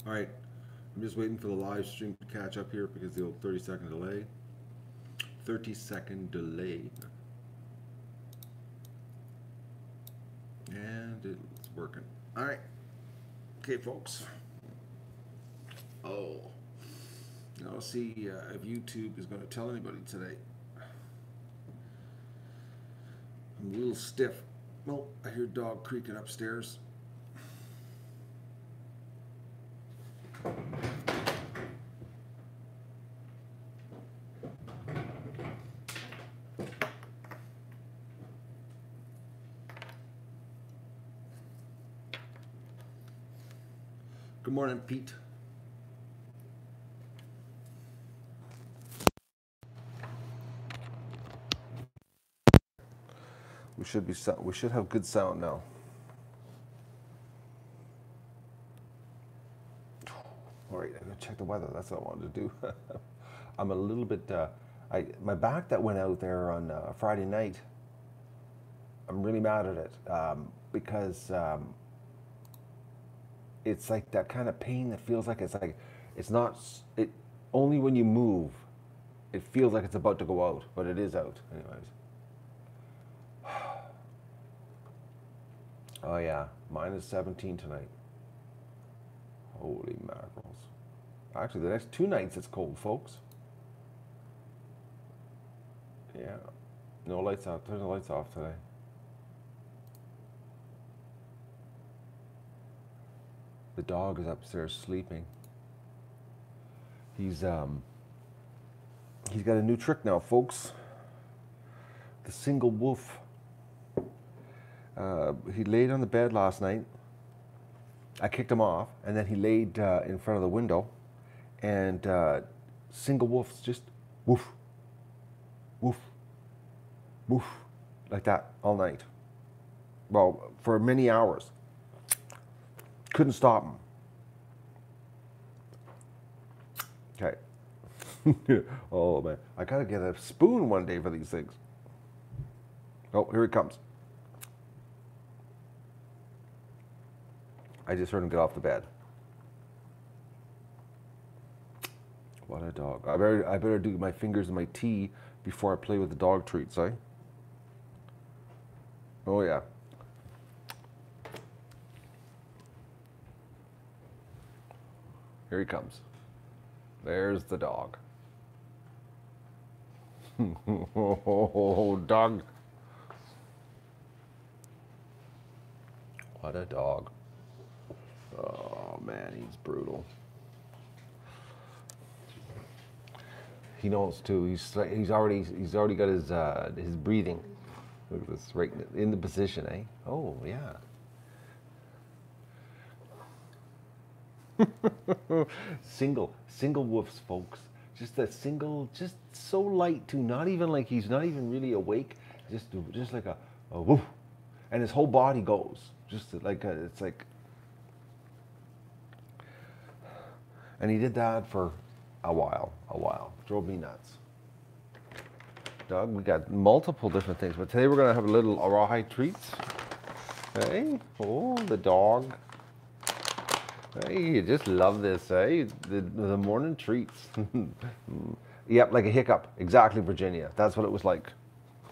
All right, I'm just waiting for the live stream to catch up here because the old 30-second delay. 30-second delay. And it's working. All right. Okay, folks. Oh. Now let's see if YouTube is going to tell anybody today. I'm a little stiff. Oh, I hear dog creaking upstairs. Good morning, Pete. We should have good sound now. All right, I'm gonna check the weather. That's what I wanted to do. I'm a little bit. My back that went out there on Friday night. I'm really mad at it because it's like that kind of pain that feels like it's not. It only when you move, it feels like it's about to go out, but it is out anyways. Oh yeah, -17 tonight. Holy mackerels. Actually, the next 2 nights it's cold, folks. Yeah. No lights out. Turn the lights off today. The dog is upstairs sleeping. He's got a new trick now, folks. The single wolf. He laid on the bed last night. I kicked him off, and then he laid in front of the window, and single wolves just woof, woof, woof, like that all night. Well, for many hours. Couldn't stop him. Okay. Oh man, I gotta get a spoon one day for these things. Oh, here he comes. I just heard him get off the bed. What a dog. I better do my fingers in my tea before I play with the dog treats, eh? Oh yeah. Here he comes. There's the dog. Oh, dog. What a dog. Oh man, he's brutal. He knows too. He's already got his breathing. Look at this, right in the position, eh? Oh yeah. single wolves, folks. Just that single, just so light too. Not even like he's not even really awake. Just like a woof, and his whole body goes. Just like it's like. And he did that for a while. Drove me nuts. Doug, we got multiple different things, but today we're gonna have a little rawhide treats. Hey, oh, the dog. Hey, you just love this, eh? The morning treats. Yep, like a hiccup. Exactly, Virginia. That's what it was like.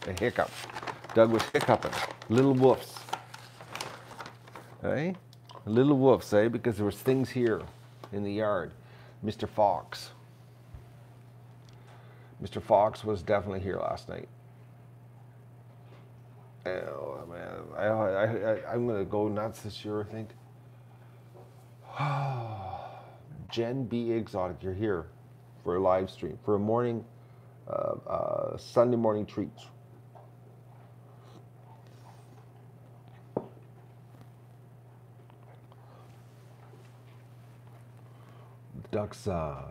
A hiccup. Doug was hiccuping. Little woofs. Hey? Little woofs, eh? Because there was things here in the yard. Mr. Fox. Mr. Fox was definitely here last night. Oh man, I'm gonna go nuts this year, I think. Jen B. Exotic, you're here for a live stream, for a morning, Sunday morning treats. Ducks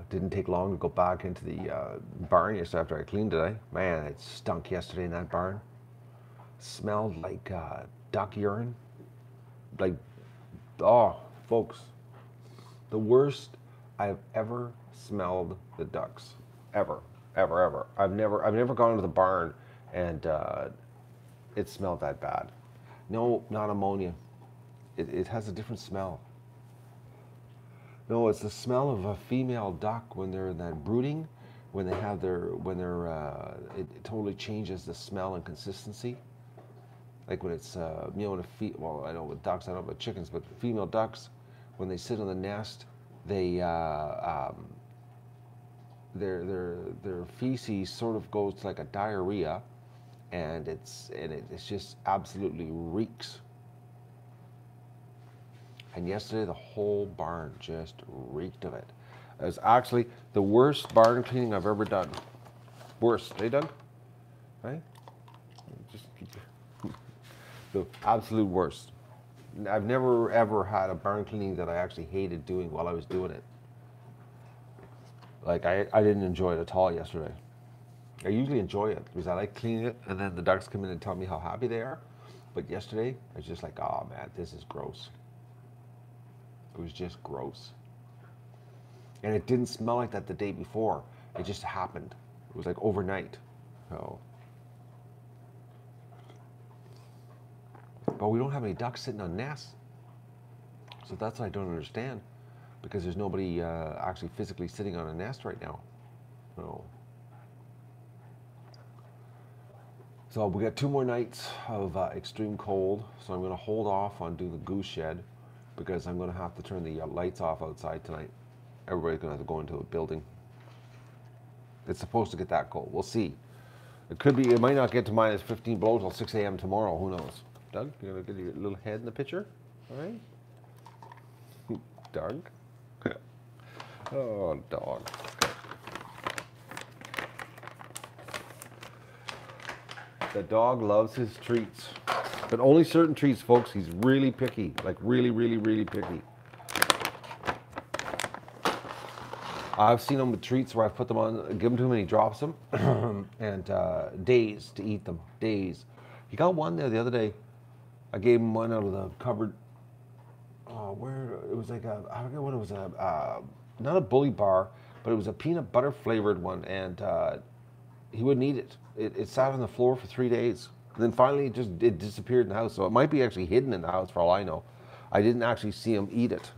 didn't take long to go back into the barn yesterday after I cleaned it. Man, it stunk yesterday in that barn. Smelled like duck urine. Like, oh, folks, the worst I've ever smelled the ducks. Ever. I've never gone into the barn and it smelled that bad. No, not ammonia. It has a different smell. No, it's the smell of a female duck when they're in that brooding, when they have their, it totally changes the smell and consistency. Like when it's, when well, I know with ducks, I don't know about chickens, but female ducks, when they sit on the nest, they, their feces sort of goes to like a diarrhea, and it's just absolutely reeks. And yesterday, the whole barn just reeked of it. It was actually the worst barn cleaning I've ever done. Worst, eh, Doug? Right? Just the absolute worst. I've never ever had a barn cleaning that I actually hated doing while I was doing it. Like I didn't enjoy it at all yesterday. I usually enjoy it because I like cleaning it, and then the ducks come in and tell me how happy they are. But yesterday, I was just like, oh man, this is gross. It was just gross. And it didn't smell like that the day before. It just happened. It was like overnight. So. But we don't have any ducks sitting on nests. So that's what I don't understand. Because there's nobody actually physically sitting on a nest right now. So we got 2 more nights of extreme cold. So I'm going to hold off on doing the goose shed, because I'm going to have to turn the lights off outside tonight. Everybody's going to have to go into a building. It's supposed to get that cold. We'll see. It could be, it might not get to minus 15 below till 6 a.m. tomorrow. Who knows? Doug, you're going to get your little head in the picture? All right? Doug? Oh, dog. The dog loves his treats. But only certain treats, folks. He's really picky. Like really, really, really picky. I've seen him with treats where I've put them on, give them to him and he drops them. And days to eat them. Days. He got one there the other day. I gave him one out of the cupboard. Where it was like I forget what it was, not a Bully bar, but it was a peanut butter flavored one, and he wouldn't eat it. It sat on the floor for 3 days. And then finally it disappeared in the house. So it might be actually hidden in the house for all I know. I didn't actually see him eat it.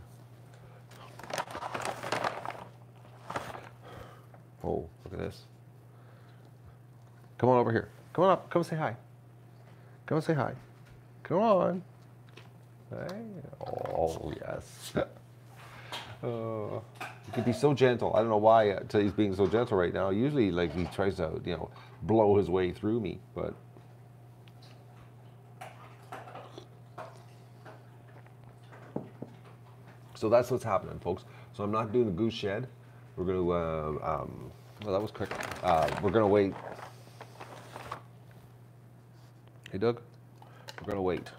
Oh, look at this. Come on over here. Come on up. Come say hi. Come say hi. Come on. Hey. Oh, yes. He can be so gentle. I don't know why he's being so gentle right now. Usually, like, he tries to, blow his way through me, but. So that's what's happening, folks. So I'm not doing the goose shed. We're going to, well, that was quick. We're going to wait. Hey, Doug? We're going to wait.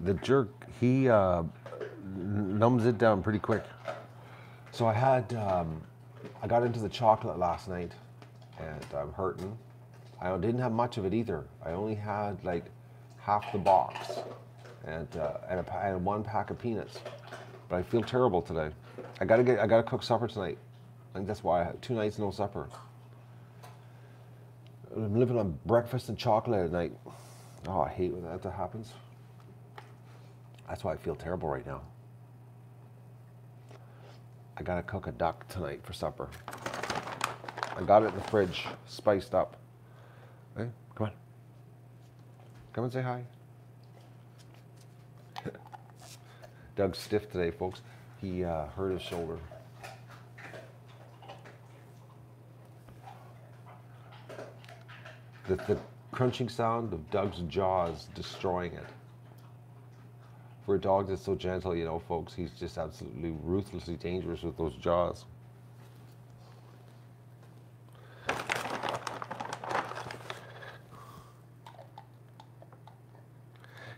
The jerk, he numbs it down pretty quick. So I got into the chocolate last night, and I'm hurting. I didn't have much of it either. I only had like half the box, and 1 pack of peanuts. But I feel terrible today. I gotta cook supper tonight. I think that's why I had 2 nights no supper. I'm living on breakfast and chocolate at night. Oh, I hate when that happens. That's why I feel terrible right now. I gotta cook a duck tonight for supper. I got it in the fridge, spiced up. Hey, come on. Come and say hi. Doug's stiff today, folks. He hurt his shoulder. The crunching sound of Doug's jaws destroying it. For a dog that's so gentle, folks, he's just absolutely ruthlessly dangerous with those jaws.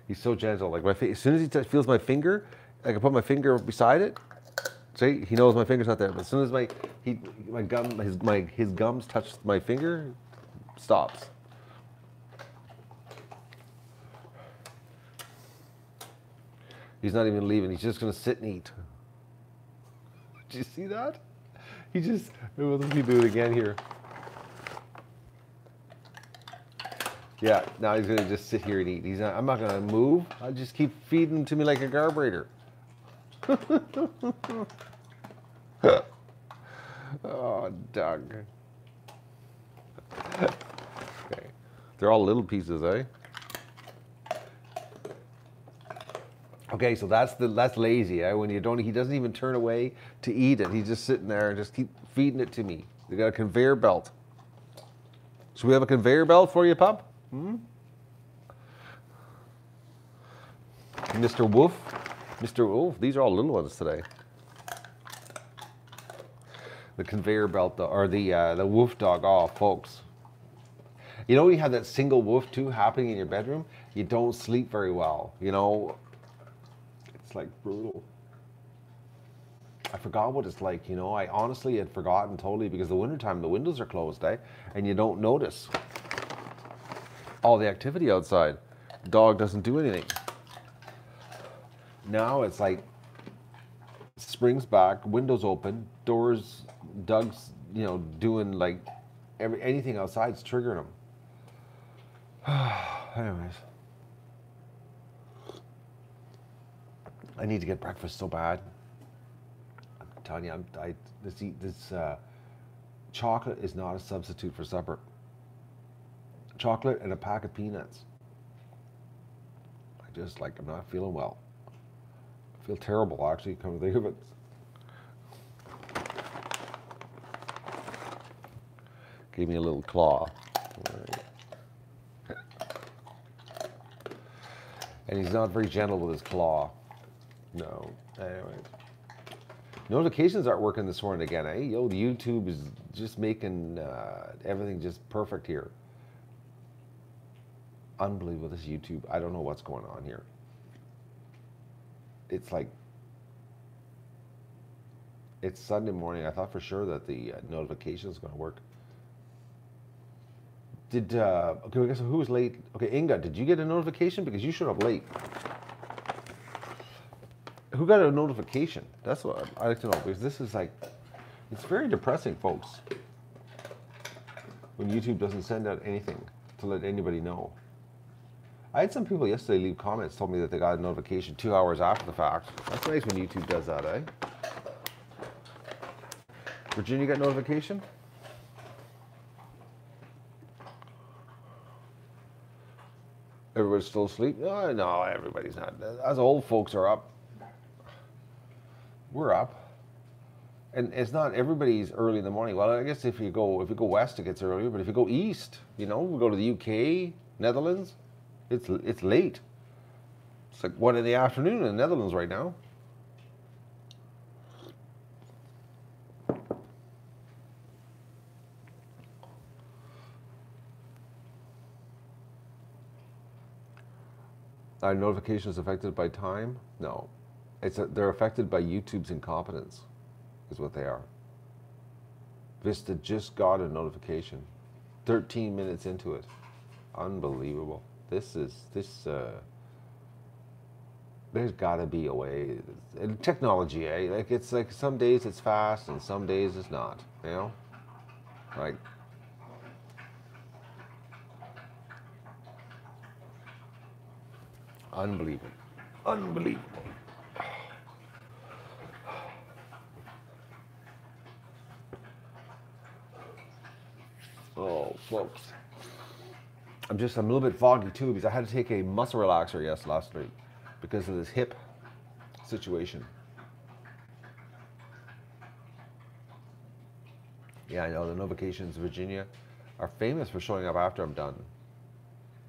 He's so gentle. Like as soon as he feels my finger, I can put my finger beside it. See, he knows my finger's not there. But as soon as his gums touch my finger, stops. He's not even leaving. He's just going to sit and eat. Did you see that? Let me do it again here. Yeah, now he's gonna just sit here and eat. He's not, I'm not gonna move. I'll just keep feeding him to me like a carburetor. Oh, Doug. Okay. They're all little pieces, eh? Okay, so that's lazy, eh? When you don't, he doesn't even turn away to eat it. He's just sitting there and just keep feeding it to me. We got a conveyor belt. Should we have a conveyor belt for you, pup? Mr. Wolf? Mr. Wolf, these are all little ones today. The conveyor belt, or the wolf dog. Oh, folks. You know when you have that single wolf too happening in your bedroom, you don't sleep very well. You know, it's like brutal. I forgot what it's like, you know. I honestly had forgotten totally because the wintertime, the windows are closed, eh? And you don't notice all the activity outside. Dog doesn't do anything. Now it's like springs back, windows open, doors, Doug's, you know, doing like anything outside's triggering him. Anyways, I need to get breakfast so bad. I'm telling you, this chocolate is not a substitute for supper. Chocolate and a pack of peanuts. I'm not feeling well. I feel terrible, actually, come to think of it. Gave me a little claw. Right. And he's not very gentle with his claw. No. Anyways. Notifications aren't working this morning again, eh? Yo, the YouTube is just making everything just perfect here. Unbelievable, this YouTube. I don't know what's going on here. It's like, it's Sunday morning. I thought for sure that the notification is going to work. Okay, I guess who was late? Okay, Inga, did you get a notification? Because you showed up late. Who got a notification? That's what I'd like to know, because this is like, it's very depressing, folks, when YouTube doesn't send out anything to let anybody know. I had some people yesterday leave comments, told me that they got a notification 2 hours after the fact. That's nice when YouTube does that, eh? Virginia got notification? Everybody's still asleep? Oh, no, everybody's not. Us old folks are up. We're up. And it's not everybody's early in the morning. Well, I guess if you go west, it gets earlier. But if you go east, you know, we go to the UK, Netherlands, it's late. It's like 1 in the afternoon in the Netherlands right now. Are notifications affected by time? No. They're affected by YouTube's incompetence, is what they are. Vista just got a notification 13 minutes into it. Unbelievable. There's got to be a way. And technology, eh? Like, it's like some days it's fast and some days it's not, you know? Like, unbelievable. Unbelievable. Oh, folks. I'm a little bit foggy too because I had to take a muscle relaxer last night because of this hip situation. Yeah, I know the notifications, Virginia, are famous for showing up after I'm done.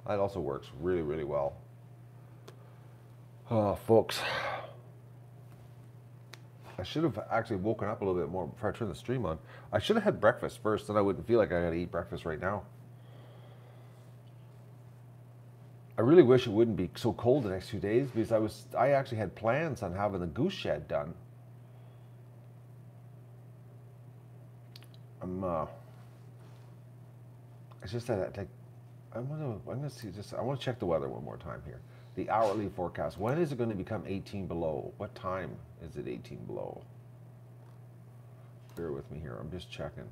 That also works really, really well. Oh, folks. I should have actually woken up a little bit more before I turned the stream on. I should have had breakfast first, then I wouldn't feel like I gotta eat breakfast right now. I really wish it wouldn't be so cold the next 2 days because I actually had plans on having the goose shed done. It's just that I want to check the weather one more time here. The hourly forecast. When is it going to become 18 below? What time is it 18 below? Bear with me here. I'm just checking.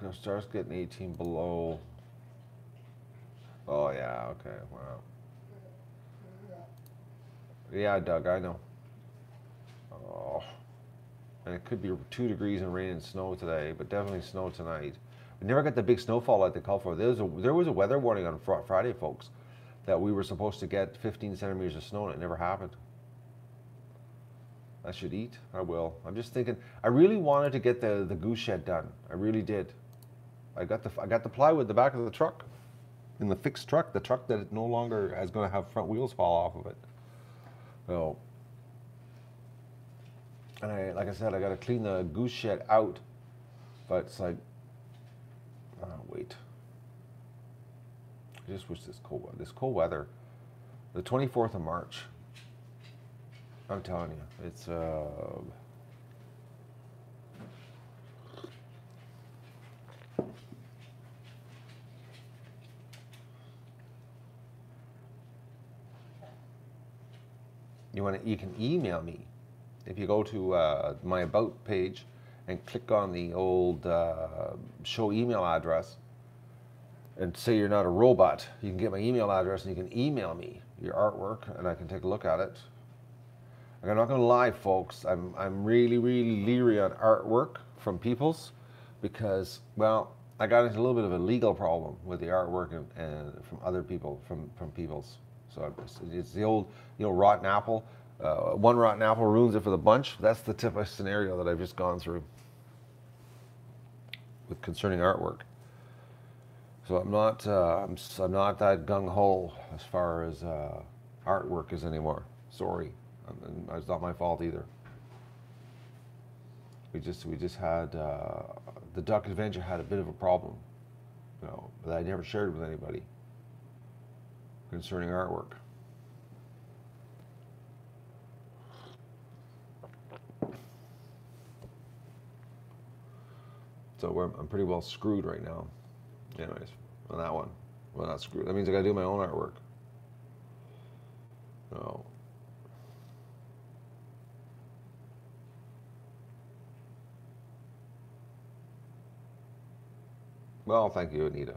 It starts getting 18 below. Oh yeah, okay, wow. Yeah, Doug, I know. Oh, and it could be 2 degrees and rain and snow today, but definitely snow tonight. We never got the big snowfall like they called for. There was a weather warning on Friday, folks, that we were supposed to get 15 centimeters of snow, and it never happened. I should eat. I will. I'm just thinking. I really wanted to get the goose shed done. I really did. I got the plywood in the back of the truck, in the fixed truck, the truck that it no longer is going to have front wheels fall off of it. So, and like I said, I got to clean the goose shed out, but it's like, wait. I just wish this cold weather, the 24th of March. I'm telling you, it's you can email me if you go to my About page and click on the old show email address and say you're not a robot. You can get my email address and you can email me your artwork and I can take a look at it. I'm not going to lie, folks. I'm really, really leery on artwork from people's because, well, I got into a little bit of a legal problem with the artwork and from other people, from people's. So it's the old, rotten apple. One rotten apple ruins it for the bunch. That's the type of scenario that I've just gone through with concerning artwork. So I'm not that gung ho as far as artwork is anymore. Sorry. And it's not my fault either. We just had the Duck Adventure had a bit of a problem, that I never shared with anybody concerning artwork. So I'm pretty well screwed right now. Anyways, on that one, well, not screwed. That means I got to do my own artwork. No. Well, thank you, Anita.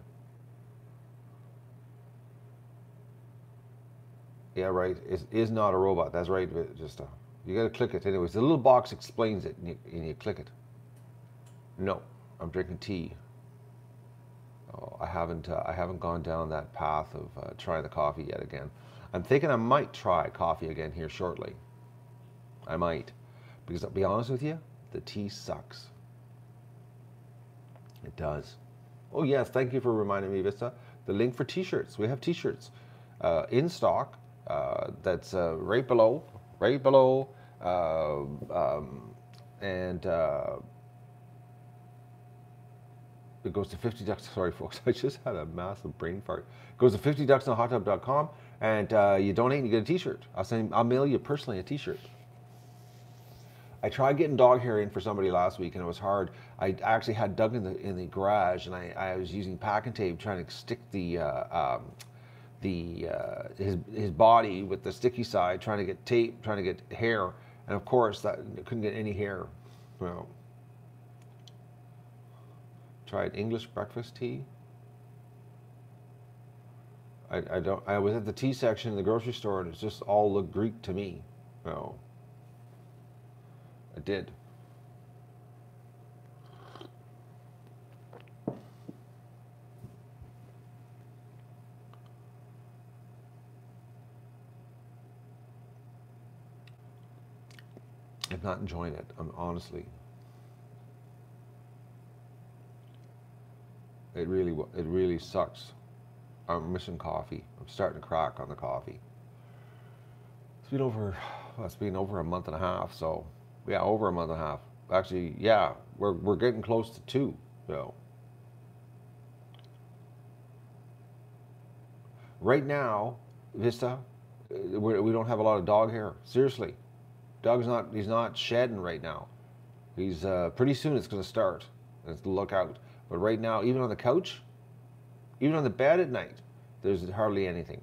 Yeah, right. Is not a robot. That's right. Just you got to click it. Anyways, the little box explains it, and you click it. No, I'm drinking tea. Oh, I haven't gone down that path of trying the coffee yet again. I'm thinking I might try coffee again here shortly. I might, because I'll be honest with you, the tea sucks. It does. Oh yes, thank you for reminding me, Vista. The link for T-shirts. We have T-shirts in stock. That's right below, and it goes to 50 ducks. Sorry, folks, I just had a massive brain fart. It goes to 50ducksandahot.com, and you donate and you get a T-shirt. I'll mail you personally a T-shirt. I tried getting dog hair in for somebody last week, and it was hard. I actually had Doug in the garage, and I was using packing tape trying to stick his body with the sticky side, trying to get tape, trying to get hair, and of course that couldn't get any hair. Well, tried English breakfast tea. I was at the tea section in the grocery store, and it just all looked Greek to me. Well, I did. I'm not enjoying it. Honestly, it really sucks. I'm missing coffee. I'm starting to crack on the coffee. It's been over a month and a half. So yeah, over a month and a half. Actually, yeah, we're getting close to 2. So right now, Vista, we don't have a lot of dog hair. Seriously, he's not shedding right now. He's pretty soon it's going to start. Let's look out. But right now, even on the couch, even on the bed at night, there's hardly anything.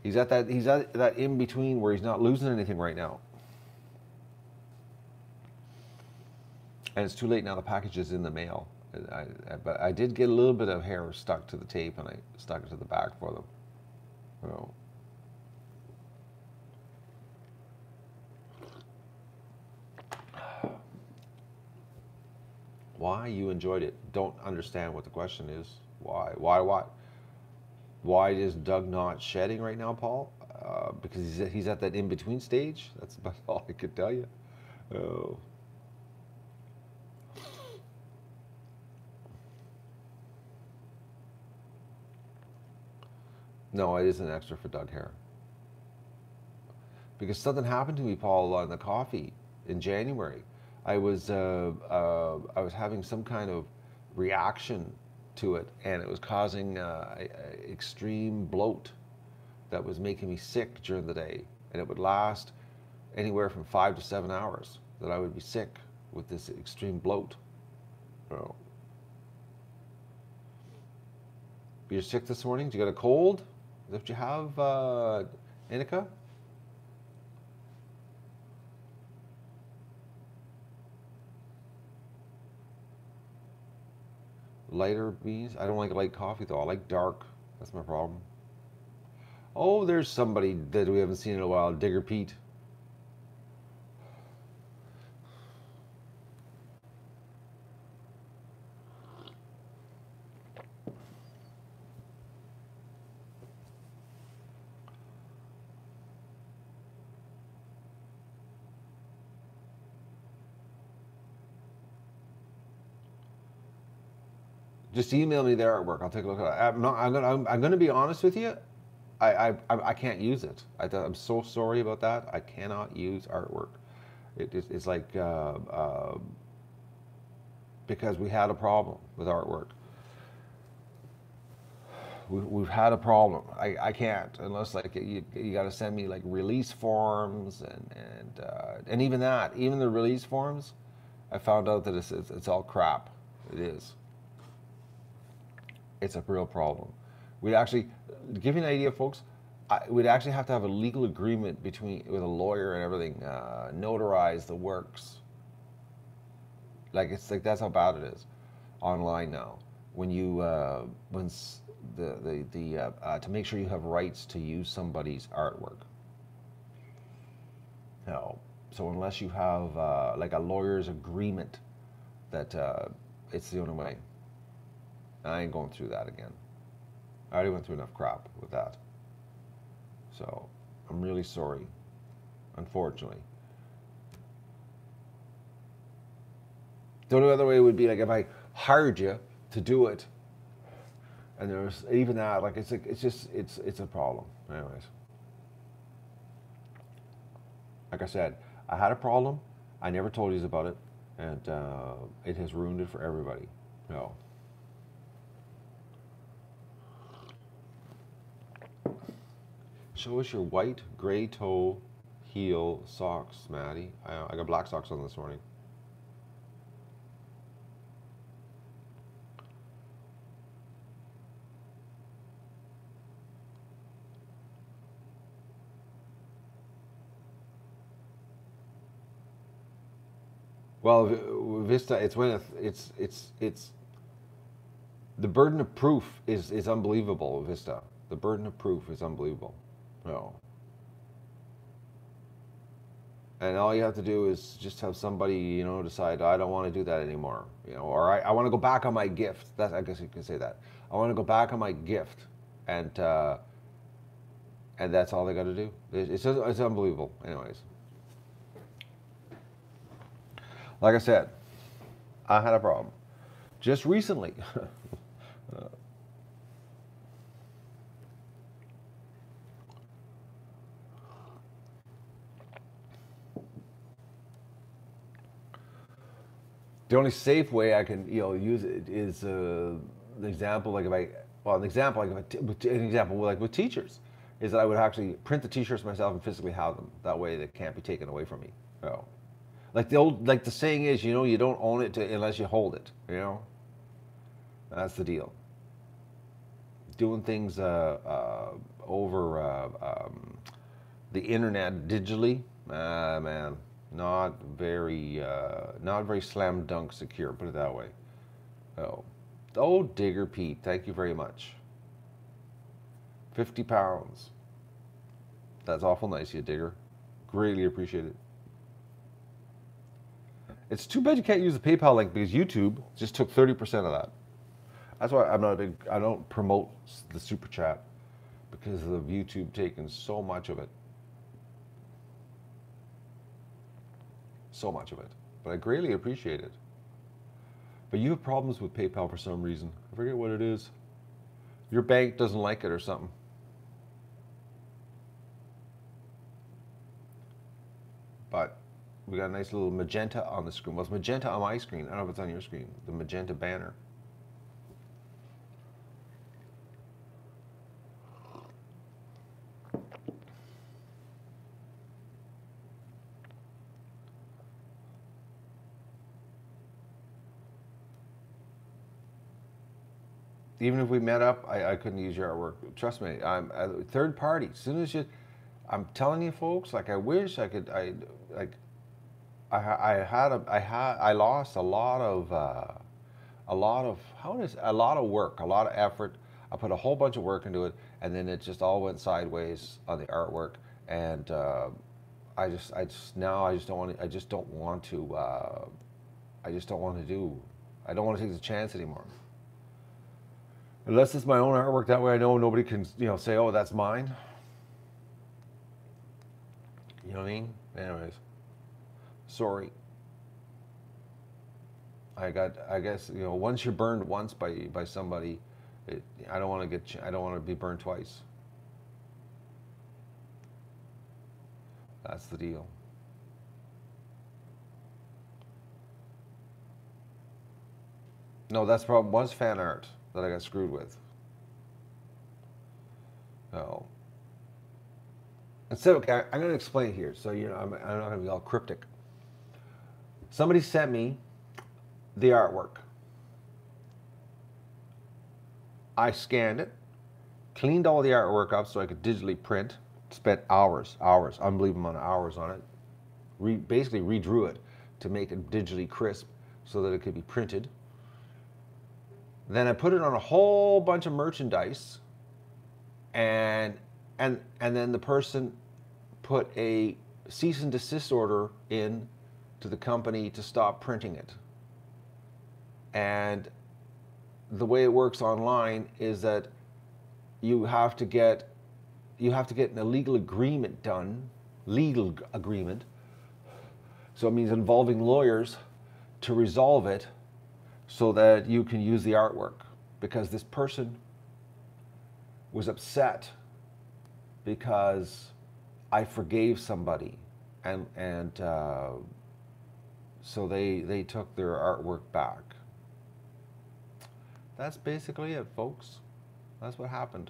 He's at that in between where he's not losing anything right now. And it's too late now. The package is in the mail. But I did get a little bit of hair stuck to the tape, and I stuck it to the back for them. So, why you enjoyed it? Don't understand what the question is. Why? Why is Doug not shedding right now, Paul? Because he's at that in between stage. That's about all I could tell you. Oh. No, it isn't extra for Doug hair. Because something happened to me, Paul, on the coffee in January. I was having some kind of reaction to it, and it was causing extreme bloat that was making me sick during the day, and it would last anywhere from 5 to 7 hours. That I would be sick with this extreme bloat. Oh. You're sick this morning? Did you get a cold? Is that what you have, Inika? Lighter beans? I don't like light coffee though. I like dark. That's my problem. Oh, there's somebody that we haven't seen in a while. Digger Pete. Just email me their artwork. I'll take a look at it. I'm gonna be honest with you. I can't use it. I'm so sorry about that. I cannot use artwork. It's like because we had a problem with artwork. We've had a problem. I can't unless like you got to send me like release forms and even that, even the release forms, I found out that it's all crap. It is. It's a real problem. We'd actually, give you an idea, folks, we'd actually have to have a legal agreement with a lawyer and everything, notarize the works. Like it's like that's how bad it is online now. When you to make sure you have rights to use somebody's artwork. No. So unless you have like a lawyer's agreement that it's the only way. I ain't going through that again. I already went through enough crap with that. So I'm really sorry, unfortunately. The only other way would be like if I hired you to do it, and there's even that, like it's a problem. Anyways, like I said, I had a problem. I never told you about it, and it has ruined it for everybody. No. Show us your white, gray toe heel socks, Maddie. I got black socks on this morning. Well, Vista, it's when it's the burden of proof is unbelievable, Vista. The burden of proof is unbelievable. No. And all you have to do is just have somebody, decide I don't want to do that anymore, or I want to go back on my gift. That I guess you can say that. I want to go back on my gift, and that's all they got to do. It's unbelievable. Anyways, like I said, I had a problem just recently. The only safe way I can use it is an example like an example like with teachers is that I would actually print the t-shirts myself and physically have them. That way they can't be taken away from me. Like the saying is, you don't own it unless you hold it. That's the deal. Doing things over the internet digitally, man. Not very slam dunk secure. Put it that way. Oh, oh, Digger Pete, thank you very much. 50 pounds. That's awful nice of you, Digger. Greatly appreciate it. It's too bad you can't use the PayPal link because YouTube just took 30% of that. That's why I'm not a big, I don't promote the super chat because of YouTube taking so much of it. So much of it. But I greatly appreciate it. But you have problems with PayPal for some reason. I forget what it is. Your bank doesn't like it or something. But we got a nice little magenta on the screen. Well, it's magenta on my screen. I don't know if it's on your screen. The magenta banner. Even if we met up, I couldn't use your artwork. Trust me, I'm a third party. As soon as you, I'm telling you, folks. Like I wish I could. I lost a lot of a lot of work, a lot of effort. I put a whole bunch of work into it, and then it just all went sideways on the artwork. And I just now I just don't want to. I just don't want to. I just don't want to do. I don't want to take the chance anymore. Unless it's my own artwork, that way I know nobody can, say, "Oh, that's mine." You know what I mean? Anyways, sorry. I guess, once you're burned once by somebody, I don't want to be burned twice. That's the deal. No, that's problem was fan art that I got screwed with. No. Instead, okay, I'm going to explain here. So, I'm not going to be all cryptic. Somebody sent me the artwork. I scanned it, cleaned all the artwork up so I could digitally print, spent hours, unbelievable amount of hours on it. Basically redrew it to make it digitally crisp so that it could be printed. Then I put it on a whole bunch of merchandise, and then the person put a cease and desist order in to the company to stop printing it. And the way it works online is that you have to get an illegal agreement done, legal agreement. So it means involving lawyers to resolve it so that you can use the artwork, because this person was upset because I forgave somebody, and so they took their artwork back. That's basically it, folks. That's what happened.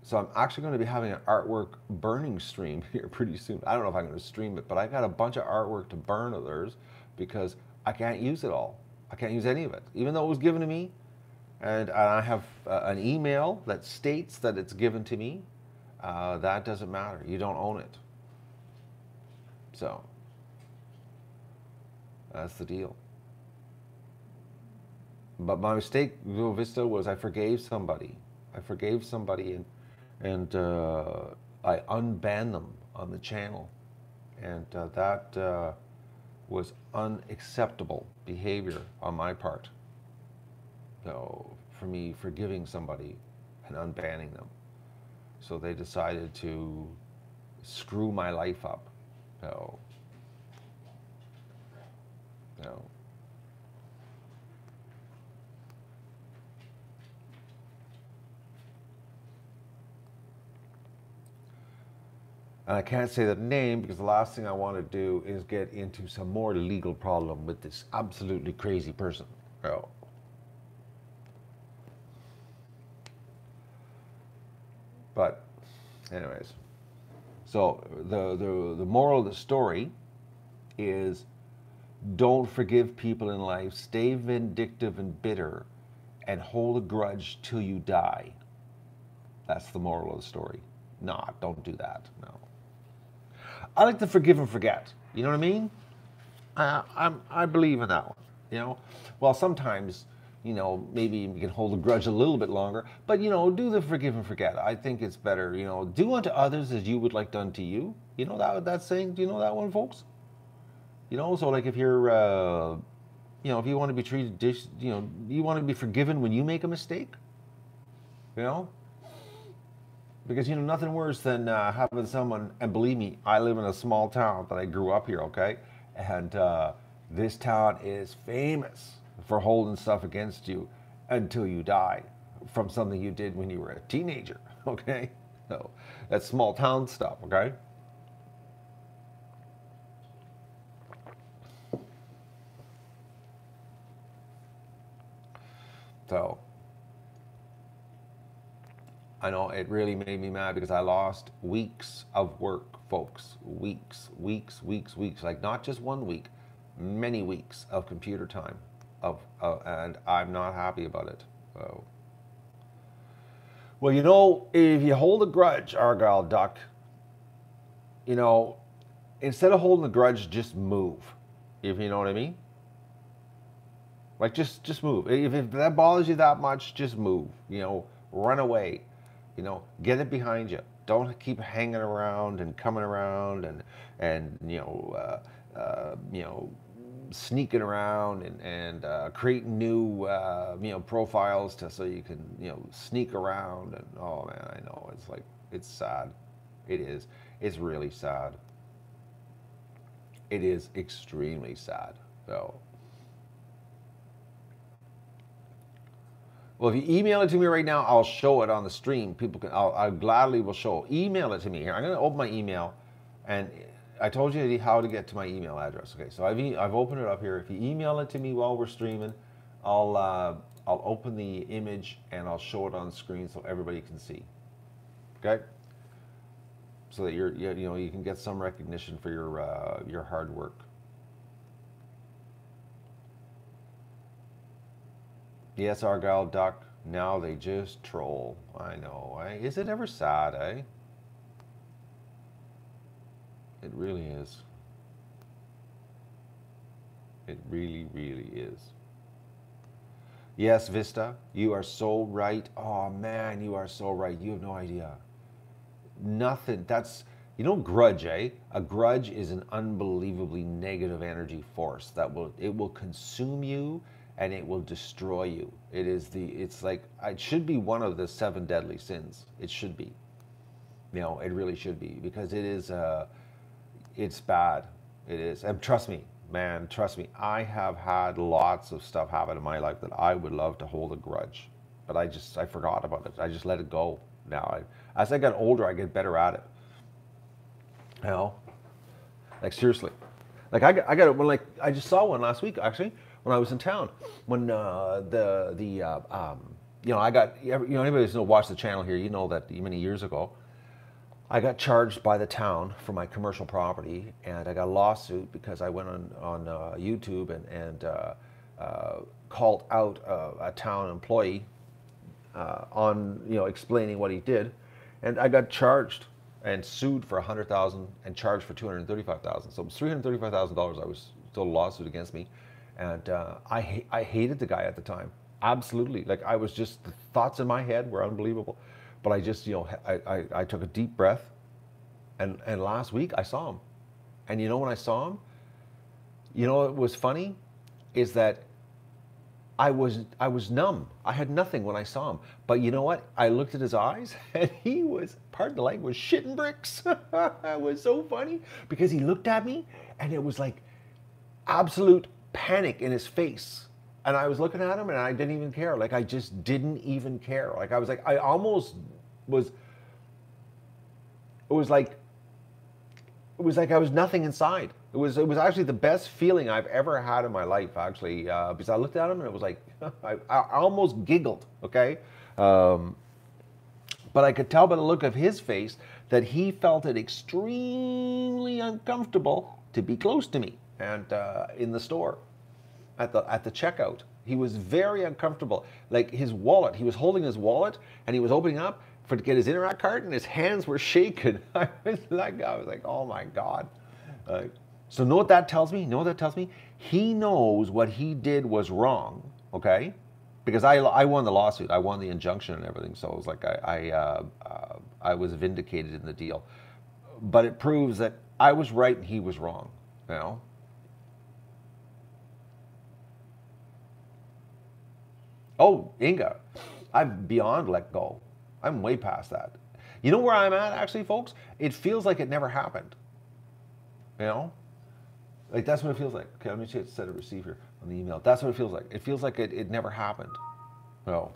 So I'm actually going to be having an artwork burning stream here pretty soon. I don't know if I'm going to stream it, but I got a bunch of artwork to burn of theirs because I can't use it all. I can't use any of it, even though it was given to me. And I have an email that states that it's given to me. That doesn't matter. You don't own it. So that's the deal. But my mistake, Vista Vista, was I forgave somebody. And I unbanned them on the channel, and that was unacceptable behavior on my part. So for me, forgiving somebody and unbanning them, so they decided to screw my life up. So, And I can't say the name because the last thing I want to do is get into some more legal problem with this absolutely crazy person. But anyways, so the moral of the story is don't forgive people in life, stay vindictive and bitter, and hold a grudge till you die. That's the moral of the story. Don't do that, no. I like to forgive and forget. You know what I mean? I believe in that one. You know, well, sometimes, maybe you can hold a grudge a little bit longer, but do the forgive and forget. I think it's better. Do unto others as you would like done to you. You know that saying. Do you know that one, folks? So like if you're, if you want to be treated, you want to be forgiven when you make a mistake. You know, because nothing worse than having someone, and believe me, I live in a small town that I grew up here, okay, and this town is famous for holding stuff against you until you die from something you did when you were a teenager, okay. So that's small town stuff, okay. So I know it really made me mad because I lost weeks of work, folks. Weeks. Like not just 1 week, many weeks of computer time, and I'm not happy about it. So, well, if you hold a grudge, Argyle Duck, you know, instead of holding a grudge, just move. If you know what I mean. Like just move. If that bothers you that much, just move. Run away. Get it behind you. Don't keep hanging around and coming around and sneaking around and creating new profiles so you can sneak around and oh man, I know it's sad. It is. It's really sad. It is extremely sad. So. Well, if you email it to me right now, I'll show it on the stream. People can, I gladly will show. Email it to me here. I'm going to open my email, and I told you how to get to my email address. Okay, so I've opened it up here. If you email it to me while we're streaming, I'll open the image and I'll show it on screen so everybody can see. Okay, so that you can get some recognition for your hard work. Yes, Argyle Duck, now they just troll. I know, eh? Is it ever sad, eh? It really is. It really, really is. Yes, Vista, you are so right. Oh man, you are so right. You have no idea. Nothing, grudge, eh? A grudge is an unbelievably negative energy force that will consume you and it will destroy you. It should be one of the 7 deadly sins. It should be. It really should be because it's bad. It is. And trust me, man, I have had lots of stuff happen in my life that I would love to hold a grudge, but I forgot about it. I just let it go. Now, as I got older, I get better at it. Like seriously, like I got it when I just saw one last week actually. When I was in town, when I got, anybody who's watched the channel here, that many years ago, I got charged by the town for my commercial property, and I got a lawsuit because I went on YouTube and called out a town employee on explaining what he did, and I got charged and sued for $100,000 and charged for $235,000. So it was $335,000. I was still a lawsuit against me. And I hated the guy at the time. Absolutely. Like I was just, the thoughts in my head were unbelievable. But I just, I took a deep breath. And last week I saw him. And when I saw him, what was funny is that I was numb. I had nothing when I saw him. But you know what? I looked at his eyes and he was, pardon the language, shitting bricks. It was so funny because he looked at me and it was like absolute panic in his face, and I was looking at him and I didn't even care. Like I just didn't even care. Like I was like, I almost was, it was like I was nothing inside. It was actually the best feeling I've ever had in my life actually, because I looked at him and it was like I almost giggled. Okay, but I could tell by the look of his face that he felt it extremely uncomfortable to be close to me. And in the store, at the checkout, he was very uncomfortable. Like his wallet, he was holding his wallet and he was opening up to get his Interac card, and his hands were shaking. I was like, oh my god, So know what that tells me? Know what that tells me? He knows what he did was wrong, okay? Because I won the lawsuit, I won the injunction and everything, so it was like I was vindicated in the deal. But it proves that I was right and he was wrong, you know? Oh, Inga, I'm beyond let go. I'm way past that. You know where I'm at, actually, folks? It feels like it never happened. You know? Like, that's what it feels like. Okay, let me set a receive here on the email. That's what it feels like. It feels like it never happened. No.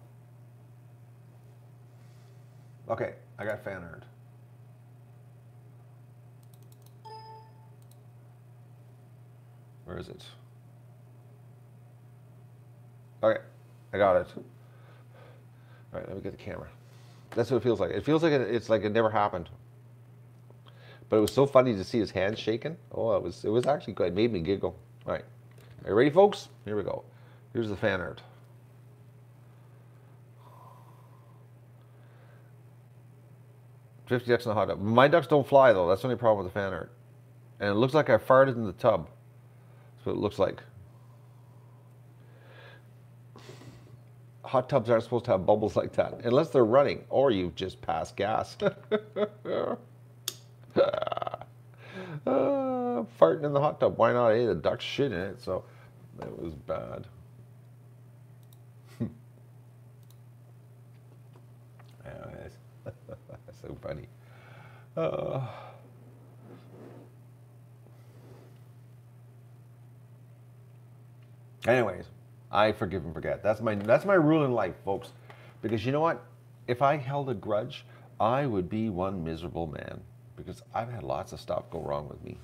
Okay, I got fan art. Where is it? Okay, I got it. All right, let me get the camera. That's what it feels like. It feels like it's like it never happened. But it was so funny to see his hands shaking. Oh, it was actually good. It made me giggle. All right, are you ready, folks? Here we go. Here's the fan art. 50 ducks in the hot tub. My ducks don't fly though. That's the only problem with the fan art. And it looks like I farted in the tub. That's what it looks like. Hot tubs aren't supposed to have bubbles like that, unless they're running, or you've just passed gas. Farting in the hot tub, why not? Hey, the duck's shit in it, so it was bad. Anyways, that's so funny. Anyways, I forgive and forget. That's my rule in life, folks. Because you know what? If I held a grudge, I would be one miserable man. Because I've had lots of stuff go wrong with me.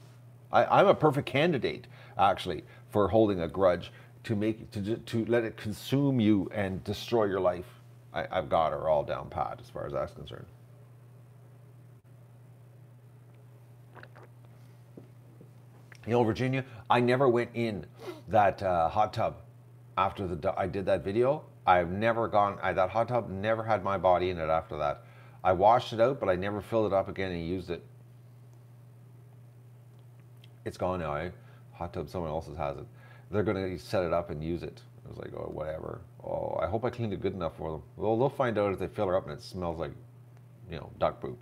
I'm a perfect candidate, actually, for holding a grudge to let it consume you and destroy your life. I've got her all down pat as far as that's concerned. You know, Virginia, I never went in that hot tub after I did that video. I've never gone, that hot tub never had my body in it after that. I washed it out, but I never filled it up again and used it. It's gone now, eh? Hot tub, someone else's has it. They're gonna set it up and use it. I was like, oh, whatever. Oh, I hope I cleaned it good enough for them. Well, they'll find out if they fill her up and it smells like, you know, duck poop.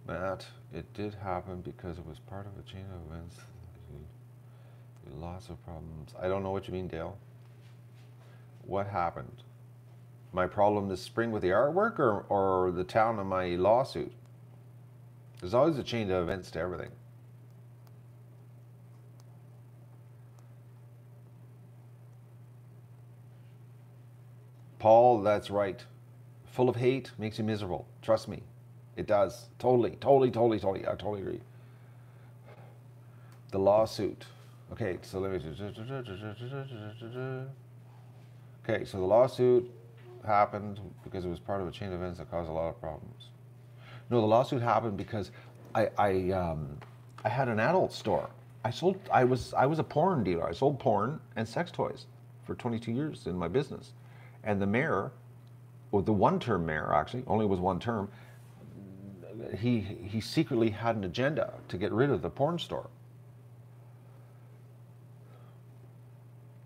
Matt, it did happen because it was part of a chain of events. Lots of problems. I don't know what you mean, Dale. What happened? My problem this spring with the artwork or the town of my lawsuit? There's always a chain of events to everything. Paul, that's right. Full of hate makes you miserable. Trust me. It does. Totally. I totally agree. The lawsuit. Okay, so let me... Okay, so the lawsuit happened because it was part of a chain of events that caused a lot of problems. No, the lawsuit happened because I had an adult store. I was a porn dealer. I sold porn and sex toys for 22 years in my business. And the mayor, or the one-term mayor actually, only was one term, he secretly had an agenda to get rid of the porn store.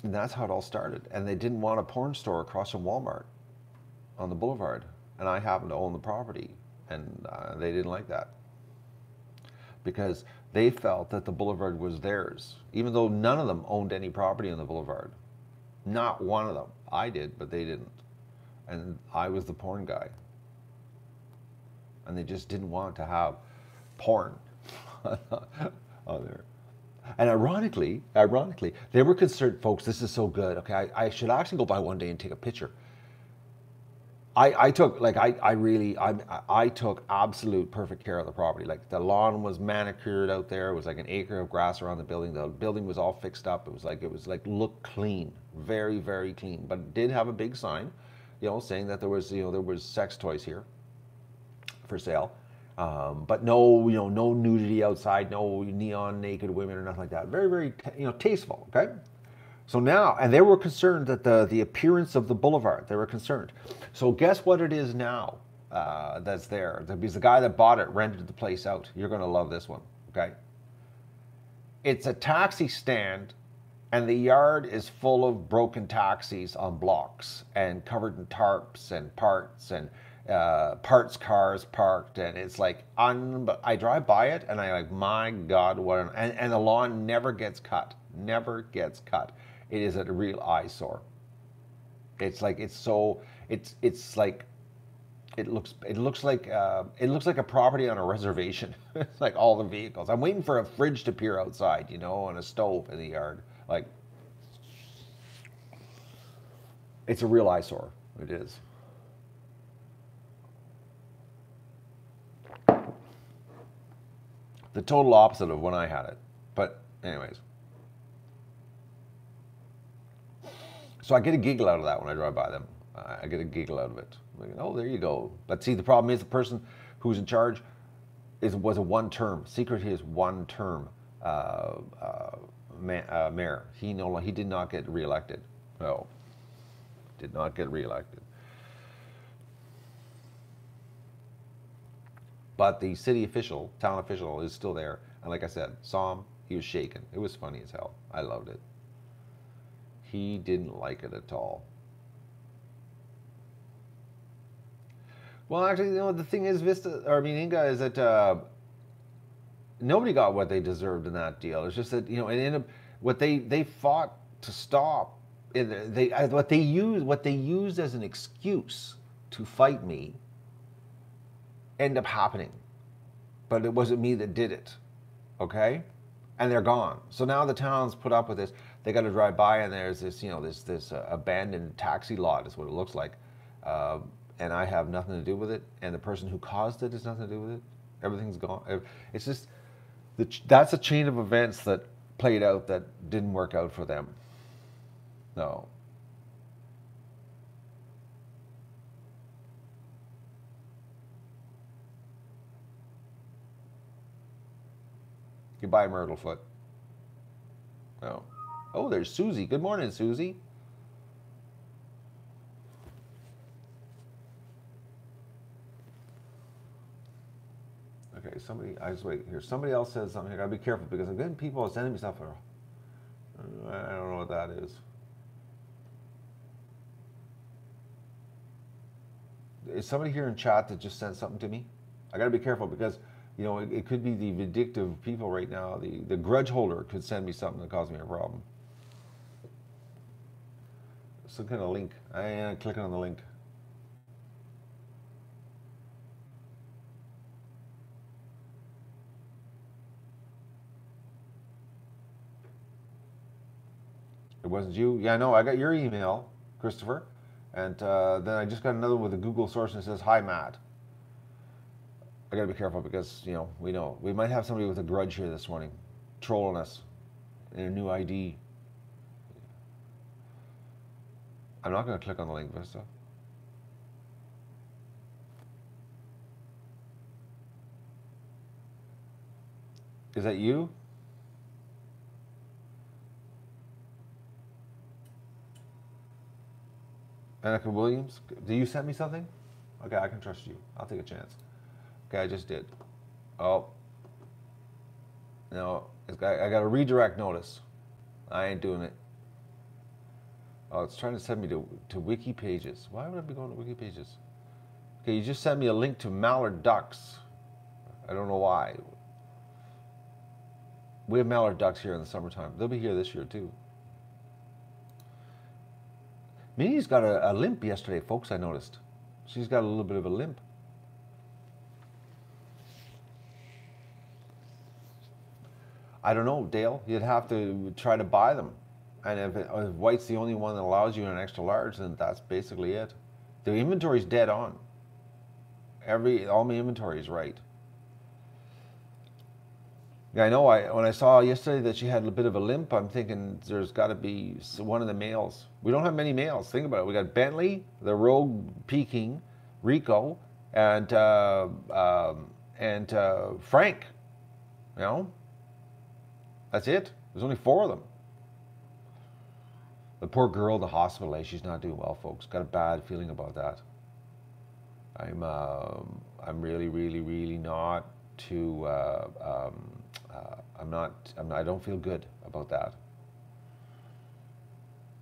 And that's how it all started. And they didn't want a porn store across from Walmart on the boulevard. And I happened to own the property. And they didn't like that. Because they felt that the boulevard was theirs. Even though none of them owned any property on the boulevard. Not one of them. I did, but they didn't. And I was the porn guy. And they just didn't want to have porn on there. And ironically, they were concerned, folks, this is so good. Okay, I should actually go by one day and take a picture. I took absolute perfect care of the property. Like the lawn was manicured out there. It was like an acre of grass around the building. The building was all fixed up. It was like looked clean, very, very clean. But it did have a big sign, you know, saying that there was sex toys here for sale. But no, no nudity outside, no neon naked women or nothing like that. Very, very, tasteful. Okay. So now, and they were concerned that the appearance of the boulevard. They were concerned. So guess what it is now? that's there. Because the guy that bought it rented the place out. You're going to love this one, okay? It's a taxi stand, and the yard is full of broken taxis on blocks and covered in tarps and parts and parts cars parked, and it's like I drive by it and I like, my God, what and the lawn never gets cut, never gets cut. It is a real eyesore. It's like it's like it looks like a property on a reservation. It's like all the vehicles. I'm waiting for a fridge to appear outside, you know, and a stove in the yard. Like, it's a real eyesore. It is. The total opposite of when I had it. But anyways. So I get a giggle out of that when I drive by them. I get a giggle out of it. Like, oh, there you go. But see, the problem is the person who's in charge was a one-term. Secret is one-term mayor. He did not get reelected. No, did not get reelected. But the city official, town official, is still there. And like I said, saw him. He was shaking. It was funny as hell. I loved it. He didn't like it at all. Well, actually, you know, the thing is, Inga, is that nobody got what they deserved in that deal. It's just that, you know, what they fought to stop, what they used as an excuse to fight me, ended up happening. But it wasn't me that did it, okay? And they're gone. So now the town's put up with this. They got to drive by, and there's this, you know, this abandoned taxi lot is what it looks like. And I have nothing to do with it, and the person who caused it has nothing to do with it. Everything's gone. It's just, that's a chain of events that played out that didn't work out for them. No. Goodbye, Myrtlefoot. No. Oh, there's Susie. Good morning, Susie. Okay, I just wait here. Somebody else says something. I gotta be careful because I'm getting people sending me stuff. I don't know what that is. Is somebody here in chat that just sent something to me? I gotta be careful because, you know, it could be the vindictive people right now. The grudge holder could send me something that caused me a problem. Some kind of link. I am clicking on the link. It wasn't you? Yeah, no, I got your email, Christopher. And then I just got another with a Google source and it says, hi, Matt. I gotta be careful because, you know, we might have somebody with a grudge here this morning, trolling us in a new ID. I'm not gonna click on the link, Vista. Is that you? Annika Williams? Do you send me something? Okay, I can trust you. I'll take a chance. Okay, I just did. Oh. No, I got a redirect notice. I ain't doing it. Oh, it's trying to send me to Wiki Pages. Why would I be going to Wiki Pages? Okay, you just sent me a link to mallard ducks. I don't know why. We have mallard ducks here in the summertime. They'll be here this year too. Minnie's got a limp yesterday, folks, I noticed. She's got a little bit of a limp. I don't know, Dale. You'd have to try to buy them. And if white's the only one that allows you an extra large, then that's basically it. The inventory's dead on. All my inventory is right. Yeah, I know. When I saw yesterday that she had a bit of a limp, I'm thinking there's got to be one of the males. We don't have many males. Think about it. We got Bentley, the Rogue Peking, Rico, and Frank. You know, that's it. There's only 4 of them. The poor girl in the hospital, she's not doing well, folks. Got a bad feeling about that. I'm really, really, really not too. I don't feel good about that.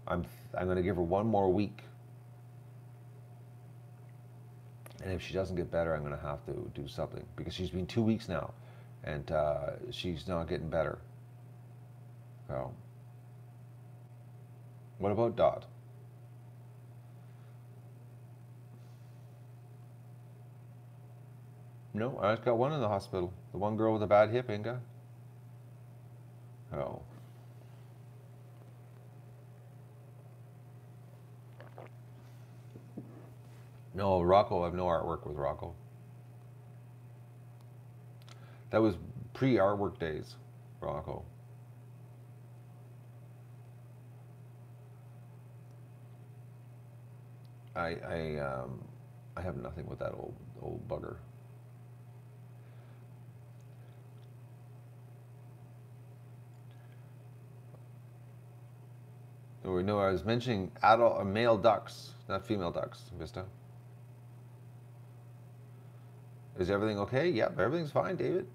I'm. I'm going to give her one more week, and if she doesn't get better, I'm going to have to do something because she's been 2 weeks now, and she's not getting better. So, what about Dot? No, I just got one in the hospital. The one girl with a bad hip, Inga. Oh. No, Rocco, I have no artwork with Rocco. That was pre-artwork days, Rocco. I I um I have nothing with that old bugger. No, I was mentioning adult male ducks, not female ducks. Vista, is everything okay? Yep, everything's fine, David.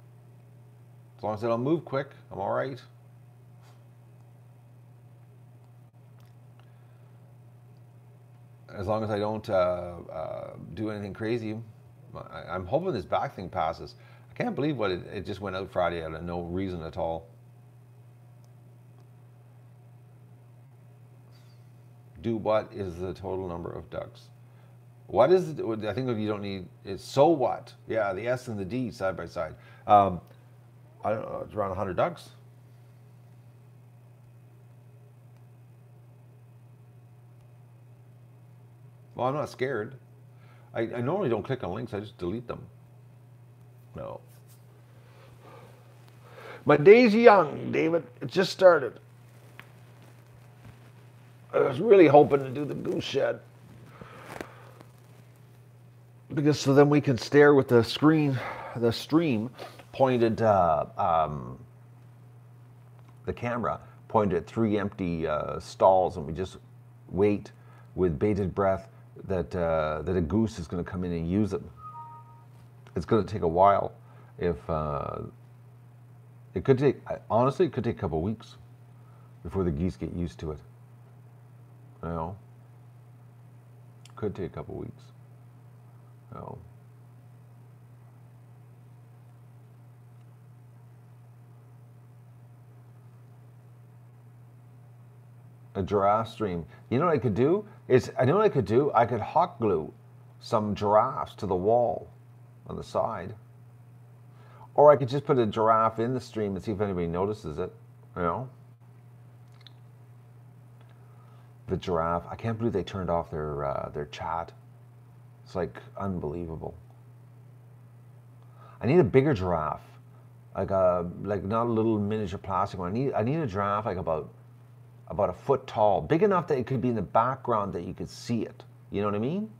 As long as I don't move quick, I'm all right. As long as I don't do anything crazy, I'm hoping this back thing passes. I can't believe what it just went out Friday out of no reason at all. Do what is the total number of ducks? What is it? I think if you don't need it's so what? Yeah, the S and the D side by side. Um, I don't know. It's around 100 ducks. Well, I'm not scared. I normally don't click on links. I just delete them. No. My day's young, David. It just started. I was really hoping to do the goose shed because so then we can stare with the stream pointed, the camera pointed at three empty stalls, and we just wait with bated breath that a goose is going to come in and use it. It's going to take a while. If it could take, honestly, it could take a couple of weeks before the geese get used to it. You know, could take a couple of weeks. You know. A giraffe stream. You know what I could do? I know what I could do. I could hot glue some giraffes to the wall on the side, or I could just put a giraffe in the stream and see if anybody notices it. You know, the giraffe. I can't believe they turned off their chat. It's like unbelievable. I need a bigger giraffe, like not a little miniature plastic one. I need a giraffe like about a foot tall, big enough that it could be in the background that you could see it. You know what I mean?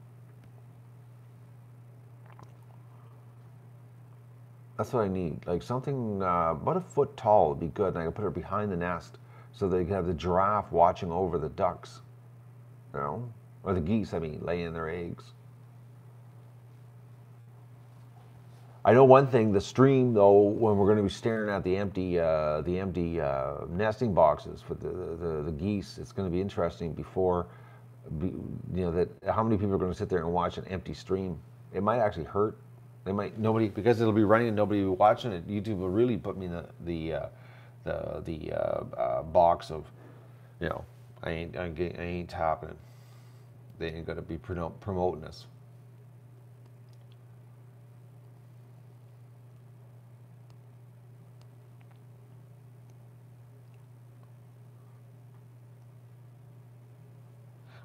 That's what I need. Like something about a foot tall would be good, and I could put her behind the nest so they could have the giraffe watching over the ducks, you know, or the geese. I mean, laying their eggs. I know one thing: the stream, though, when we're going to be staring at the empty nesting boxes for the geese, it's going to be interesting. You know, that how many people are going to sit there and watch an empty stream? It might actually hurt. They might nobody because it'll be running and nobody will be watching it. YouTube will really put me in the box of, you know, I ain't happening. They ain't going to be promoting us.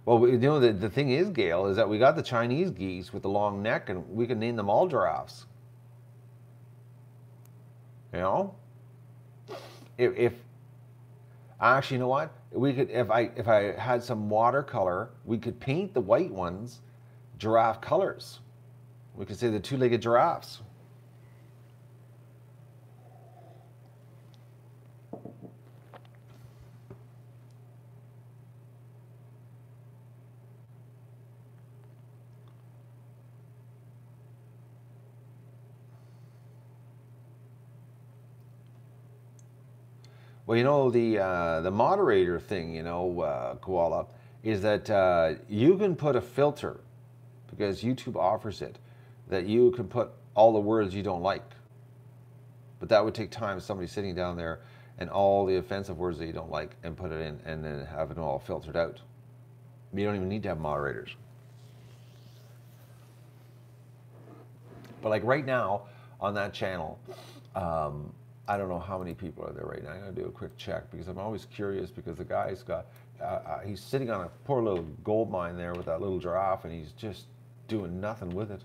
Well, you know, the thing is, Gail, is that we got the Chinese geese with the long neck, and we can name them all giraffes. You know, if actually, you know what, we could if I had some watercolor, we could paint the white ones giraffe colors. We could say the two-legged giraffes. Well, the moderator thing, Koala, is that you can put a filter because YouTube offers it that you can put all the words you don't like. But that would take time. Somebody sitting down there and all the offensive words that you don't like and put it in and then have it all filtered out. You don't even need to have moderators. But like right now on that channel, I don't know how many people are there right now. I'm going to do a quick check because I'm always curious because the guy's got, he's sitting on a poor little gold mine there with that little giraffe and he's just doing nothing with it.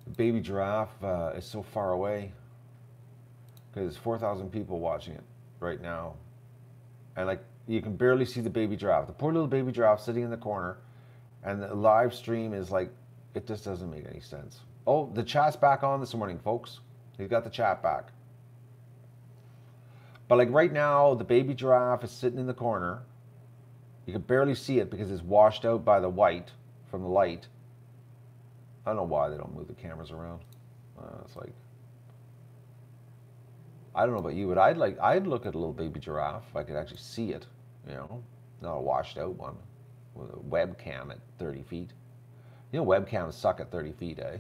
The baby giraffe is so far away because there's 4,000 people watching it right now. And like you can barely see the baby giraffe. The poor little baby giraffe sitting in the corner and the live stream is like, it just doesn't make any sense. Oh, the chat's back on this morning, folks. He's got the chat back. But like right now, the baby giraffe is sitting in the corner. You can barely see it because it's washed out by the white from the light. I don't know why they don't move the cameras around. It's like, I don't know about you, but I'd look at a little baby giraffe if I could actually see it, not a washed out one with a webcam at 30 feet. Webcams suck at 30 feet, eh?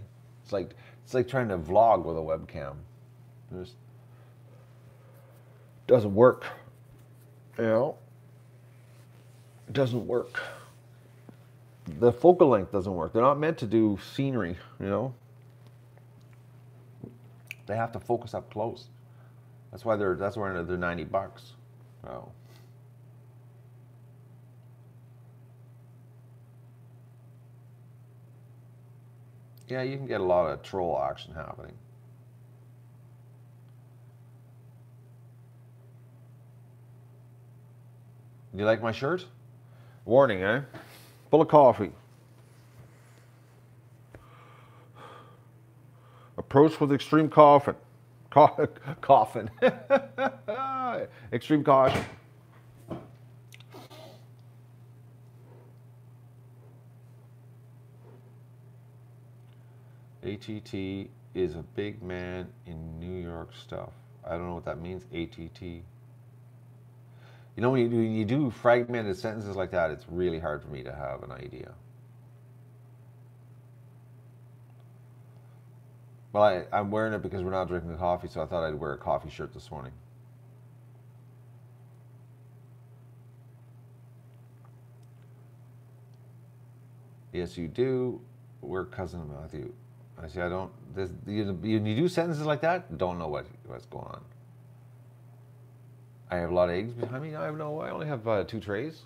It's like trying to vlog with a webcam. It just doesn't work. It doesn't work. The focal length doesn't work. They're not meant to do scenery, They have to focus up close. That's why they're $90. Oh. Yeah, you can get a lot of troll action happening. Do you like my shirt? Warning, eh? Full of coffee. Approach with extreme caution. Coffin. Extreme caution. ATT is a big man in New York stuff. I don't know what that means, ATT. When you do fragmented sentences like that, it's really hard for me to have an idea. Well, I'm wearing it because we're not drinking coffee, so I thought I'd wear a coffee shirt this morning. Yes, you do. We're cousin Matthew. I see. I don't. You do sentences like that. Don't know what's going on. I have a lot of eggs behind me. I only have 2 trays.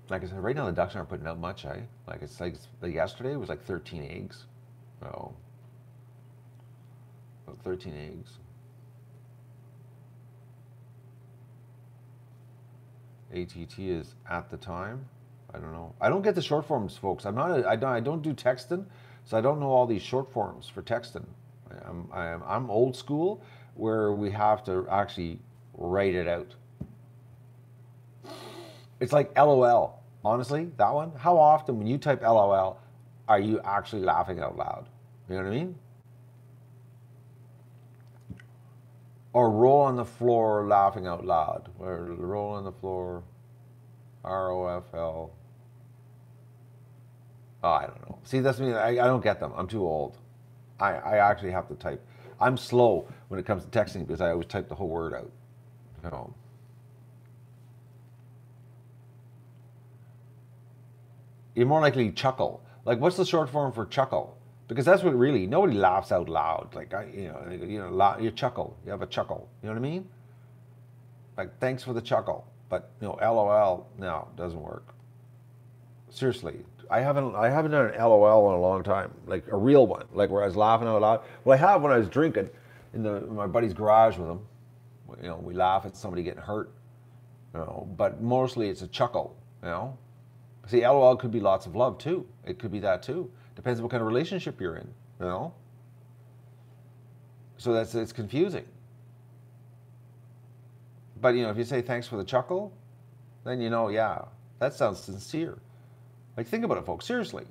Like I said, right now the ducks aren't putting out much, eh? Like yesterday it was like 13 eggs. Oh. About 13 eggs. ATT is at the time. I don't know. I don't get the short forms, folks. I don't do texting, so I don't know all these short forms for texting. I'm old school, where we have to actually write it out. It's like LOL. Honestly, that one. How often when you type LOL, are you actually laughing out loud? You know what I mean? Or roll on the floor laughing out loud. Or roll on the floor, ROFL. Oh, I don't know. See, that's me. I don't get them. I'm too old. I actually have to type. I'm slow when it comes to texting because I always type the whole word out. You're more likely to chuckle. Like, what's the short form for chuckle? Because that's what really, nobody laughs out loud. Like, you chuckle. You have a chuckle. You know what I mean? Like, thanks for the chuckle. But, LOL, no, doesn't work. Seriously. I haven't done an LOL in a long time. Like, a real one. Like, where I was laughing out loud. Well, I have when I was drinking in my buddy's garage with him. We laugh at somebody getting hurt. But mostly it's a chuckle, See, LOL could be lots of love too. It could be that too. Depends on what kind of relationship you're in, So it's confusing. But if you say thanks for the chuckle, then yeah, that sounds sincere. Like, think about it, folks, seriously.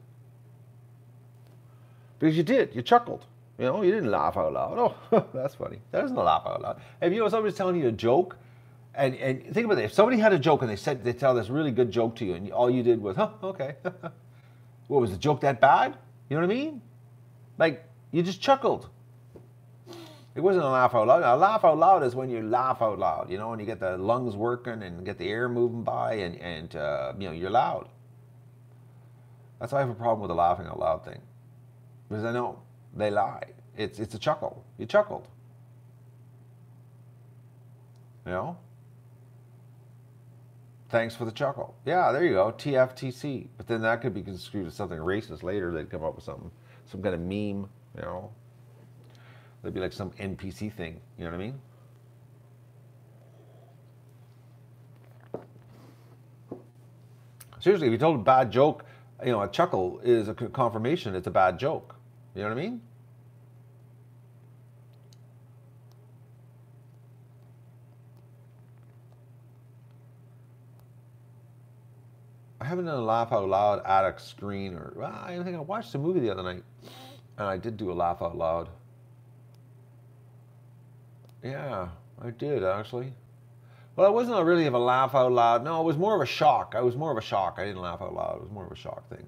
Because you chuckled. You know, you didn't laugh out loud. Oh, that's funny. That isn't a laugh out loud. If you know somebody's telling you a joke, and think about it, if somebody had a joke and they tell this really good joke to you, and all you did was, huh, okay. What was the joke that bad? You know what I mean? Like you just chuckled. It wasn't a laugh out loud. Now, a laugh out loud is when you laugh out loud, you know, and you get the lungs working and get the air moving by, and you know, you're loud. That's why I have a problem with the laughing out loud thing, because I know they lie. It's a chuckle. You chuckled. You know? Thanks for the chuckle. Yeah, there you go. TFTC. But then that could be construed as something racist later. They'd come up with something, some kind of meme, you know? It'd be like some NPC thing. You know what I mean? Seriously, if you told a bad joke, you know, a chuckle is a confirmation it's a bad joke. You know what I mean? I haven't done a laugh out loud at a screen, or well, I think I watched a movie the other night and I did do a laugh out loud. Yeah, I did actually. Well, it wasn't really of a laugh out loud. No, it was more of a shock. I was more of a shock. I didn't laugh out loud. It was more of a shock thing.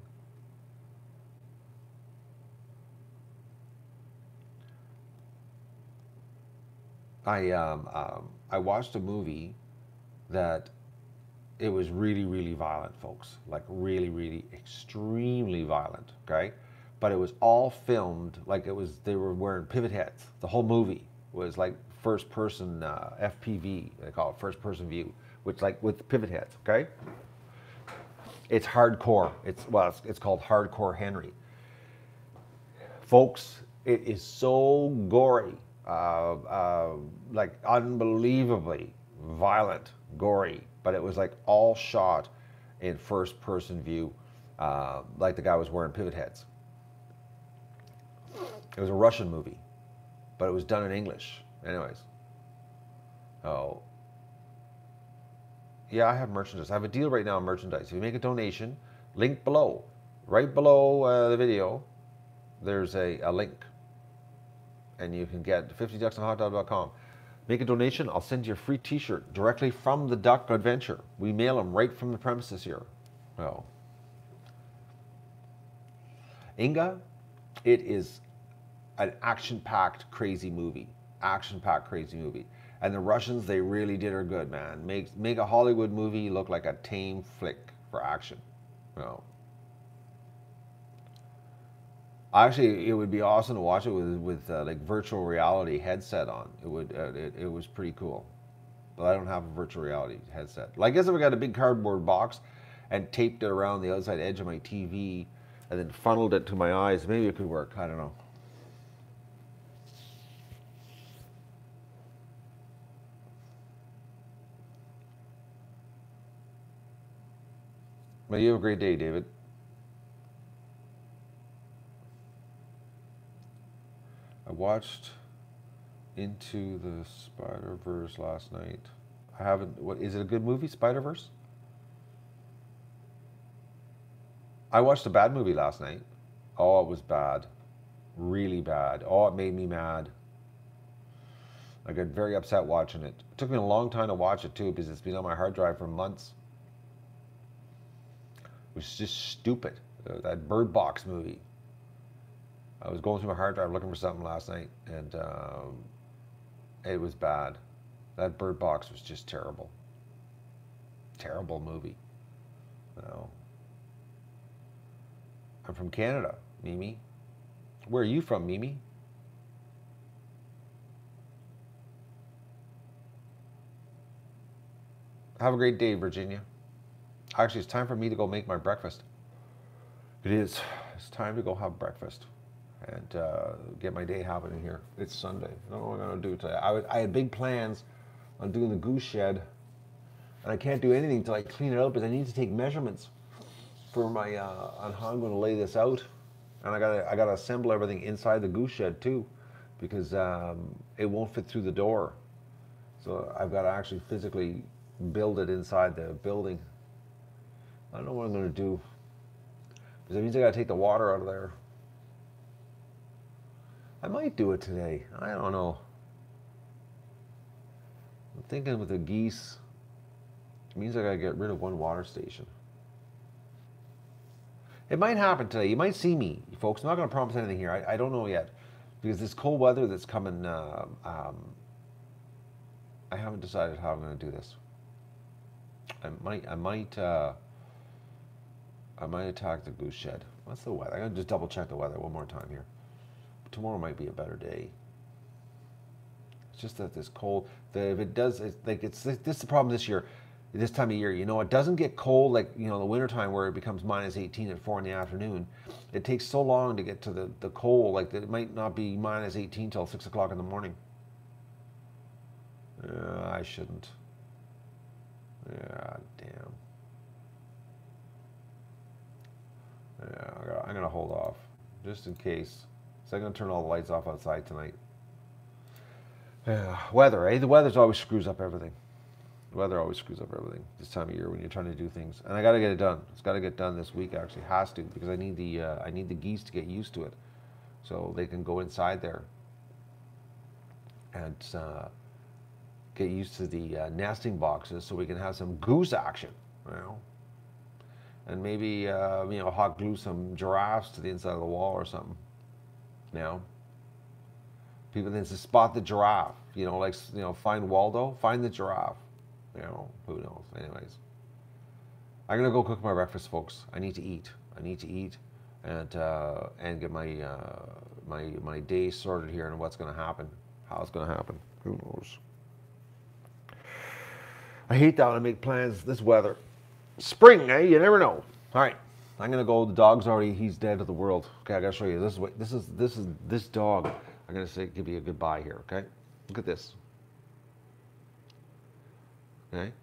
I watched a movie that it was really, really violent, folks. Like really, really extremely violent. Okay, but it was all filmed like it was. They were wearing pivot heads. The whole movie was like first person FPV. They call it first person view, which like with pivot heads. Okay, it's hardcore. It's called Hardcore Henry, folks. It is so gory, like unbelievably violent, gory. But it was like all shot in first person view, like the guy was wearing pivot heads. It was a Russian movie, but it was done in English. Anyways, oh yeah, I have merchandise. I have a deal right now on merchandise. If you make a donation, link below, right below the video, there's a link, and you can get 50ducksandhotdog.com. Make a donation, I'll send you a free t-shirt directly from the Duck Adventure. We mail them right from the premises here. Oh. Inga, it is an action-packed crazy movie. Action-packed crazy movie. And the Russians, they really did her good, man. Make a Hollywood movie look like a tame flick for action. Oh. Actually, it would be awesome to watch it with like virtual reality headset on. It was pretty cool, but I don't have a virtual reality headset. Like, I guess if I got a big cardboard box and taped it around the outside edge of my TV and then funneled it to my eyes, maybe it could work. I don't know. Well, you have a great day, David. I watched Into the Spider-Verse last night. I haven't. What is it? A good movie, Spider-Verse? I watched a bad movie last night. Oh, it was bad, really bad. Oh, it made me mad. I got very upset watching it. It took me a long time to watch it too because it's been on my hard drive for months. It was just stupid. That Bird Box movie. I was going through my hard drive looking for something last night, and it was bad. That Bird Box was just terrible. Terrible movie. You know. I'm from Canada, Mimi. Where are you from, Mimi? Have a great day, Virginia. Actually, it's time for me to go make my breakfast. It is. It's time to go have breakfast and get my day happening here. It's Sunday. I don't know what I'm going to do today. I had big plans on doing the goose shed, and I can't do anything until I clean it out because I need to take measurements for my on how I'm going to lay this out, and I gotta assemble everything inside the goose shed too, because it won't fit through the door. So I've got to actually physically build it inside the building. I don't know what I'm going to do, because it means I got to take the water out of there. I might do it today. I don't know. I'm thinking with the geese, it means I gotta get rid of one water station. It might happen today. You might see me, folks. I'm not gonna promise anything here. I don't know yet. Because this cold weather that's coming, I haven't decided how I'm gonna do this. I might attack the goose shed. What's the weather? I'm gonna just double check the weather one more time here. Tomorrow might be a better day. It's just that this cold, if it does, it's like this is the problem this year, this time of year. You know, it doesn't get cold like, you know, the wintertime where it becomes minus 18 at 4 in the afternoon. It takes so long to get to the cold, like it might not be minus 18 till 6 o'clock in the morning. I shouldn't. Yeah, damn. Yeah, I'm gonna hold off just in case. So I'm gonna turn all the lights off outside tonight. Yeah, weather, eh? The weather's always screws up everything. The weather always screws up everything this time of year when you're trying to do things. And I got to get it done. It's got to get done this week. Actually, has to, because I need the geese to get used to it, so they can go inside there and get used to the nesting boxes, so we can have some goose action, you know. And maybe you know, hot glue some giraffes to the inside of the wall or something. You know, people then to spot the giraffe. You know, like, you know, find Waldo, find the giraffe. You know, who knows? Anyways, I'm gonna go cook my breakfast, folks. I need to eat. I need to eat, and get my my day sorted here and what's gonna happen, how it's gonna happen. Who knows? I hate that when I make plans. This weather, spring, eh? You never know. All right, I'm gonna go. The dog's already. He's dead to the world. Okay, I gotta show you. This is this dog. I'm gonna say give you a goodbye here. Okay, look at this. Okay,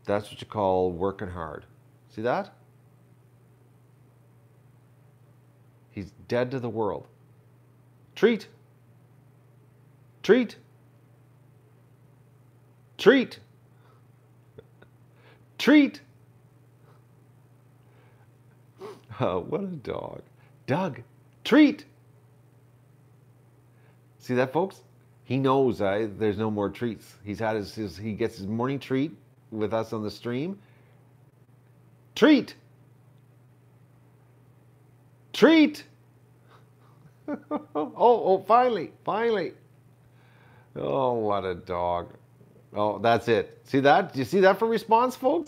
that's what you call working hard. See that? He's dead to the world. Treat. Treat. Treat. Treat. Oh, what a dog. Doug, treat. See that, folks? He knows there's no more treats. He's had he gets his morning treat with us on the stream. Treat. Treat. Oh, finally. Oh, what a dog. Oh, that's it. See that? Do you see that for response, folks?